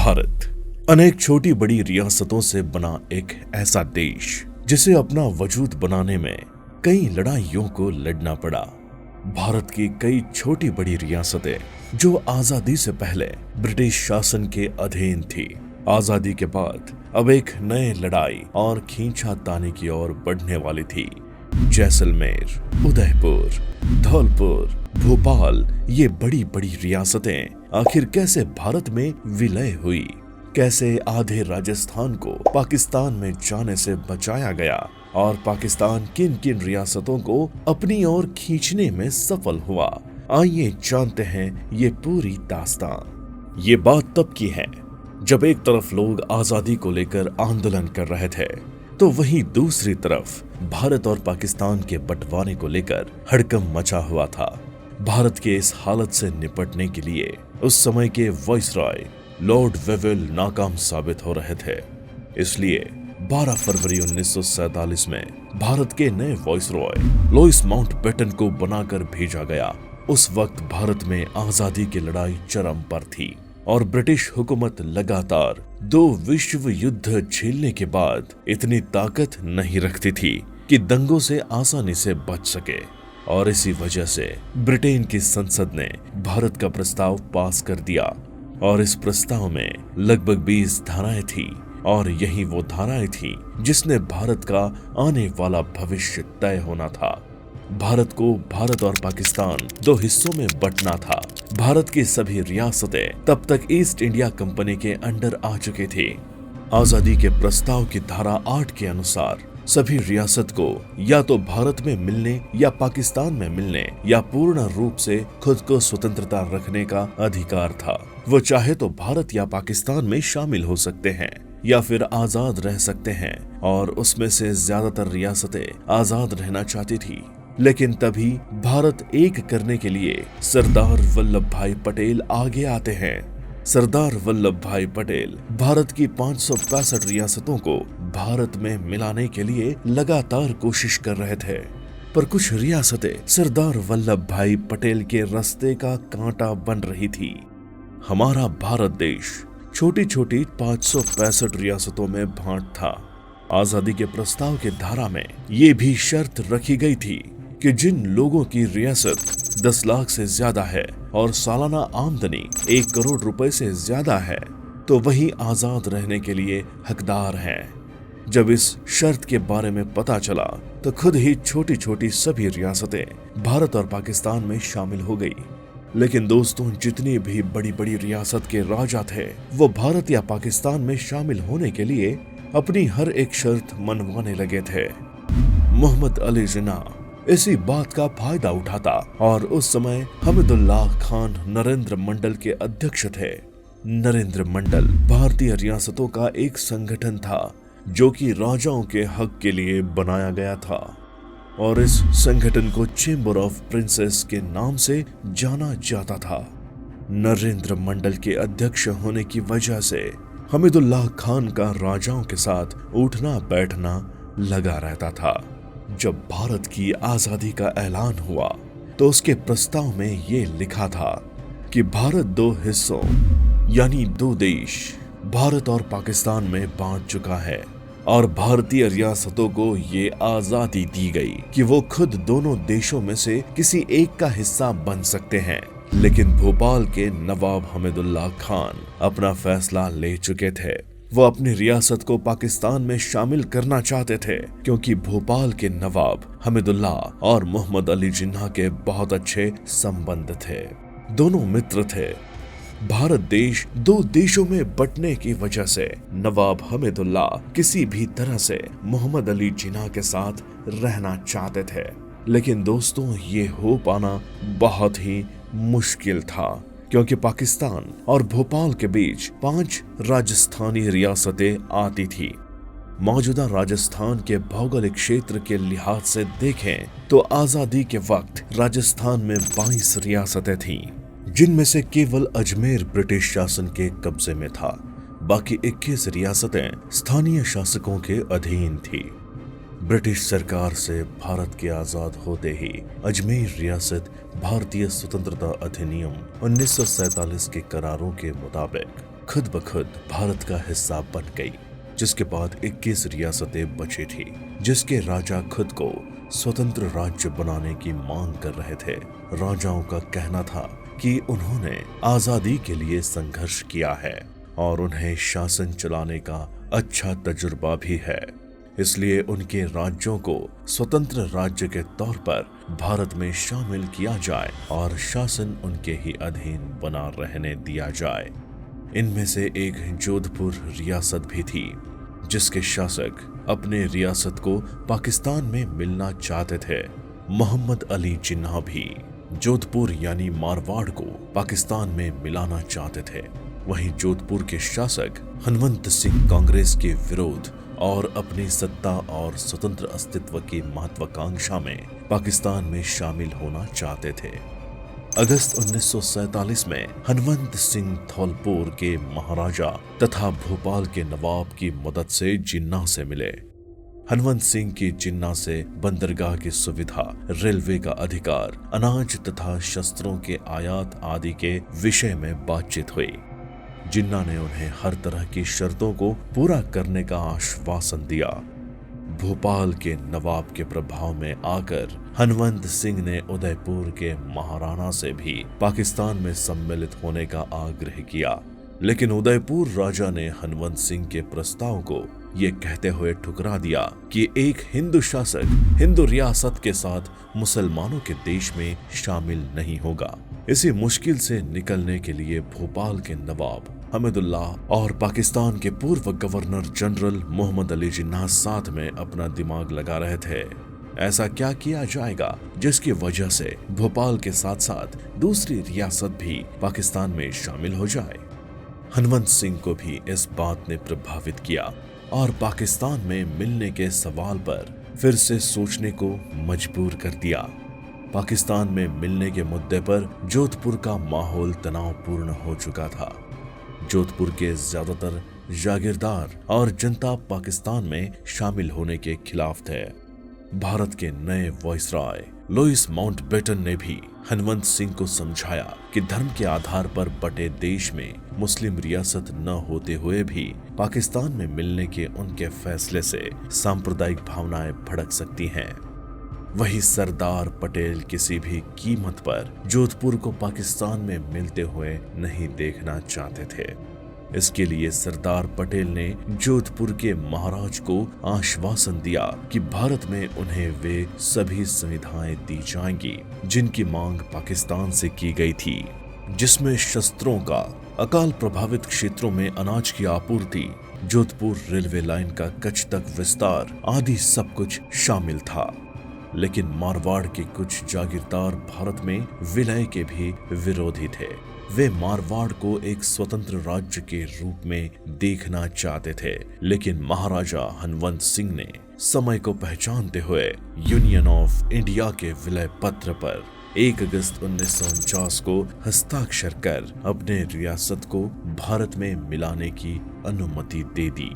भारत अनेक छोटी बड़ी रियासतों से बना एक ऐसा देश जिसे अपना वजूद बनाने में कई लड़ाइयों को लड़ना पड़ा। भारत की कई छोटी बड़ी रियासतें जो आजादी से पहले ब्रिटिश शासन के अधीन थी, आजादी के बाद अब एक नए लड़ाई और खींचातानी की ओर बढ़ने वाली थी। जैसलमेर, उदयपुर, धौलपुर, भोपाल, ये बड़ी बड़ी रियासतें आखिर कैसे भारत में विलय हुई, कैसे आधे राजस्थान को पाकिस्तान में जाने से बचाया गया और पाकिस्तान किन किन रियासतों को अपनी ओर खींचने में सफल हुआ, आइए जानते हैं ये पूरी दास्तान। ये बात तब की है जब एक तरफ लोग आजादी को लेकर आंदोलन कर रहे थे, तो वहीं दूसरी तरफ भारत और पाकिस्तान के बंटवारे को लेकर हड़कंप मचा हुआ था। भारत के इस हालत से निपटने के लिए उस समय के वाइसरॉय लॉर्ड वेवेल नाकाम साबित हो रहे थे। इसलिए 12 फरवरी 1947 में भारत के नए वाइसरॉय लुईस माउंटबेटन को बनाकर भेजा गया। उस वक्त भारत में आजादी की लड़ाई चरम पर थी और ब्रिटिश हुकूमत लगातार 2 विश्व युद्ध झेलने के बाद इतनी ताकत नहीं रखती थी कि दंगों से आसानी से बच सके, और इसी वजह से ब्रिटेन की संसद ने भारत का प्रस्ताव पास कर दिया और इस प्रस्ताव में लगभग 20 धाराएं थी और यही वो धाराएं थी जिसने भारत का आने वाला भविष्य तय होना था। भारत को भारत और पाकिस्तान 2 हिस्सों में बंटना था। भारत की सभी रियासतें तब तक ईस्ट इंडिया कंपनी के अंडर आ चुकी थी। आजादी के प्रस्ताव की धारा 8 के अनुसार सभी रियासत को या तो भारत में मिलने या पाकिस्तान में मिलने या पूर्ण रूप से खुद को स्वतंत्रता रखने का अधिकार था। वो चाहे तो भारत या पाकिस्तान में शामिल हो सकते हैं या फिर आजाद रह सकते हैं, और उसमें से ज्यादातर रियासतें आजाद रहना चाहती थी। लेकिन तभी भारत एक करने के लिए सरदार वल्लभ भाई पटेल आगे आते हैं। सरदार वल्लभ भाई पटेल भारत की 565 रियासतों को भारत में मिलाने के लिए लगातार कोशिश कर रहे थे, पर कुछ रियासतें सरदार वल्लभ भाई पटेल के रास्ते का कांटा बन रही थी। हमारा भारत देश छोटी छोटी 565 रियासतों में बांट था। आजादी के प्रस्ताव के धारा में ये भी शर्त रखी गई थी कि जिन लोगों की रियासत 10 लाख से ज्यादा है और सालाना आमदनी 1 करोड़ रुपए से ज्यादा है, तो वही आजाद रहने के लिए हकदार हैं। जब इस शर्त के बारे में पता चला तो खुद ही छोटी छोटी सभी रियासतें भारत और पाकिस्तान में शामिल हो गई। लेकिन दोस्तों, जितनी भी बड़ी बड़ी रियासत के राजा थे वो भारत या पाकिस्तान में शामिल होने के लिए अपनी हर एक शर्त मनवाने लगे थे। मोहम्मद अली जिन्ना इसी बात का फायदा उठाता और उस समय हमीदुल्लाह खान नरेंद्र मंडल के अध्यक्ष थे। नरेंद्र मंडल भारतीय रियासतों का एक संगठन था जो कि राजाओं के हक के लिए बनाया गया था, और इस संगठन को चेंबर ऑफ प्रिंसेस के नाम से जाना जाता था। नरेंद्र मंडल के अध्यक्ष होने की वजह से हमीदुल्लाह खान का राजाओं के साथ उठना बैठना लगा रहता था। जब भारत की आजादी का ऐलान हुआ तो उसके प्रस्ताव में ये लिखा था कि भारत 2 हिस्सों यानी 2 देश भारत और पाकिस्तान में बांट चुका है, और भारतीय रियासतों को ये आजादी दी गई कि वो खुद दोनों देशों में से किसी एक का हिस्सा बन सकते हैं। लेकिन भोपाल के नवाब हमीदुल्लाह खान अपना फैसला ले चुके थे। वो अपनी रियासत को पाकिस्तान में शामिल करना चाहते थे क्योंकि भोपाल के नवाब हमीदुल्लाह और मोहम्मद अली जिन्ना के बहुत अच्छे संबंध थे। दोनों मित्र थे। भारत देश 2 देशों में बंटने की वजह से नवाब हमीदुल्लाह किसी भी तरह से मोहम्मद अली जिन्ना के साथ रहना चाहते थे। लेकिन दोस्तों, ये हो पाना बहुत ही मुश्किल था क्योंकि पाकिस्तान और भोपाल के बीच 5 राजस्थानी रियासतें आती थी। मौजूदा राजस्थान के भौगोलिक क्षेत्र के लिहाज से देखें तो आजादी के वक्त राजस्थान में 22 रियासतें थीं, जिनमें से केवल अजमेर ब्रिटिश शासन के कब्जे में था। बाकी 21 रियासतें स्थानीय शासकों के अधीन थी। ब्रिटिश सरकार से भारत के आजाद होते ही अजमेर रियासत भारतीय स्वतंत्रता अधिनियम 1947 के करारों के मुताबिक खुद ब खुद भारत का हिस्सा बन गई, जिसके बाद 21 रियासतें बची थी, जिसके राजा खुद को स्वतंत्र राज्य बनाने की मांग कर रहे थे। राजाओं का कहना था कि उन्होंने आजादी के लिए संघर्ष किया है और उन्हें शासन चलाने का अच्छा तजुर्बा भी है, इसलिए उनके राज्यों को स्वतंत्र राज्य के तौर पर भारत में शामिल किया जाए और शासन उनके ही अधीन बना रहने दिया जाए। इनमें से एक जोधपुर रियासत भी थी, जिसके शासक अपने रियासत को पाकिस्तान में मिलना चाहते थे। मोहम्मद अली जिन्ना भी जोधपुर यानी मारवाड़ को पाकिस्तान में मिलाना चाहते थे। वहीं जोधपुर के शासक हनुमंत सिंह कांग्रेस के विरोध और अपनी सत्ता और स्वतंत्र अस्तित्व की महत्वाकांक्षा में पाकिस्तान में शामिल होना चाहते थे। अगस्त 1947 में हनुमंत सिंह धौलपुर के महाराजा तथा भोपाल के नवाब की मदद से जिन्ना से मिले। हनुमंत सिंह की जिन्ना से बंदरगाह की सुविधा, रेलवे का अधिकार, अनाज तथा शस्त्रों के आयात आदि के विषय में बातचीत हुई। जिन्ना ने उन्हें हर तरह की शर्तों को पूरा करने का आश्वासन दिया। भोपाल के नवाब के प्रभाव में आकर हनुमंत सिंह ने उदयपुर के महाराणा से भी पाकिस्तान में सम्मिलित होने का आग्रह किया, लेकिन उदयपुर राजा ने हनुमंत सिंह के प्रस्ताव को ये कहते हुए ठुकरा दिया कि एक हिंदू शासक हिंदू रियासत के साथ मुसलमानों के देश में शामिल नहीं होगा। इसी मुश्किल से निकलने के लिए भोपाल के नवाब हमीदुल्लाह और पाकिस्तान के पूर्व गवर्नर जनरल मोहम्मद अली जिन्ना साथ में अपना दिमाग लगा रहे थे। ऐसा क्या किया जाएगा जिसकी वजह से भोपाल के साथ साथ दूसरी रियासत भी पाकिस्तान में शामिल हो जाए। हनुमंत सिंह को भी इस बात ने प्रभावित किया और पाकिस्तान में मिलने के सवाल पर फिर से सोचने को मजबूर कर दिया। पाकिस्तान में मिलने के मुद्दे पर जोधपुर का माहौल तनावपूर्ण हो चुका था। जोधपुर के ज्यादातर जागीरदार और जनता पाकिस्तान में शामिल होने के खिलाफ थे। भारत के नए वायसराय लुईस माउंटबेटन ने भी हनुमंत सिंह को समझाया कि धर्म के आधार पर बटे देश में मुस्लिम रियासत न होते हुए भी पाकिस्तान में मिलने के उनके फैसले से सांप्रदायिक भावनाएं भड़क सकती हैं। वही सरदार पटेल किसी भी कीमत पर जोधपुर को पाकिस्तान में मिलते हुए नहीं देखना चाहते थे। इसके लिए सरदार पटेल ने जोधपुर के महाराज को आश्वासन दिया कि भारत में उन्हें वे सभी सुविधाएं दी जाएंगी जिनकी मांग पाकिस्तान से की गई थी, जिसमें शस्त्रों का, अकाल प्रभावित क्षेत्रों में अनाज की आपूर्ति, जोधपुर रेलवे लाइन का कच्छ तक विस्तार आदि सब कुछ शामिल था। लेकिन मारवाड़ के कुछ जागीरदार भारत में विलय के भी विरोधी थे। वे मारवाड़ को एक स्वतंत्र राज्य के रूप में देखना चाहते थे, लेकिन महाराजा हनुमंत सिंह ने समय को पहचानते हुए यूनियन ऑफ इंडिया के विलय पत्र पर 1 अगस्त 1949 को हस्ताक्षर कर अपने रियासत को भारत में मिलाने की अनुमति दे दी।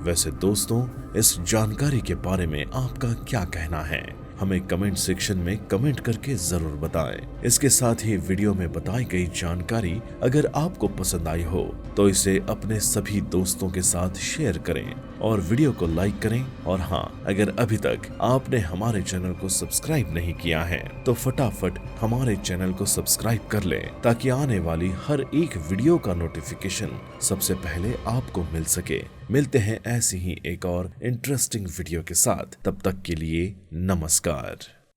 वैसे दोस्तों, इस जानकारी के बारे में आपका क्या कहना है? हमें कमेंट सेक्शन में कमेंट करके जरूर बताएं। इसके साथ ही वीडियो में बताई गई जानकारी अगर आपको पसंद आई हो तो इसे अपने सभी दोस्तों के साथ शेयर करें और वीडियो को लाइक करें। और हाँ, अगर अभी तक आपने हमारे चैनल को सब्सक्राइब नहीं किया है तो फटाफट हमारे चैनल को सब्सक्राइब कर लें ताकि आने वाली हर एक वीडियो का नोटिफिकेशन सबसे पहले आपको मिल सके। मिलते हैं ऐसी ही एक और इंटरेस्टिंग वीडियो के साथ, तब तक के लिए नमस्कार।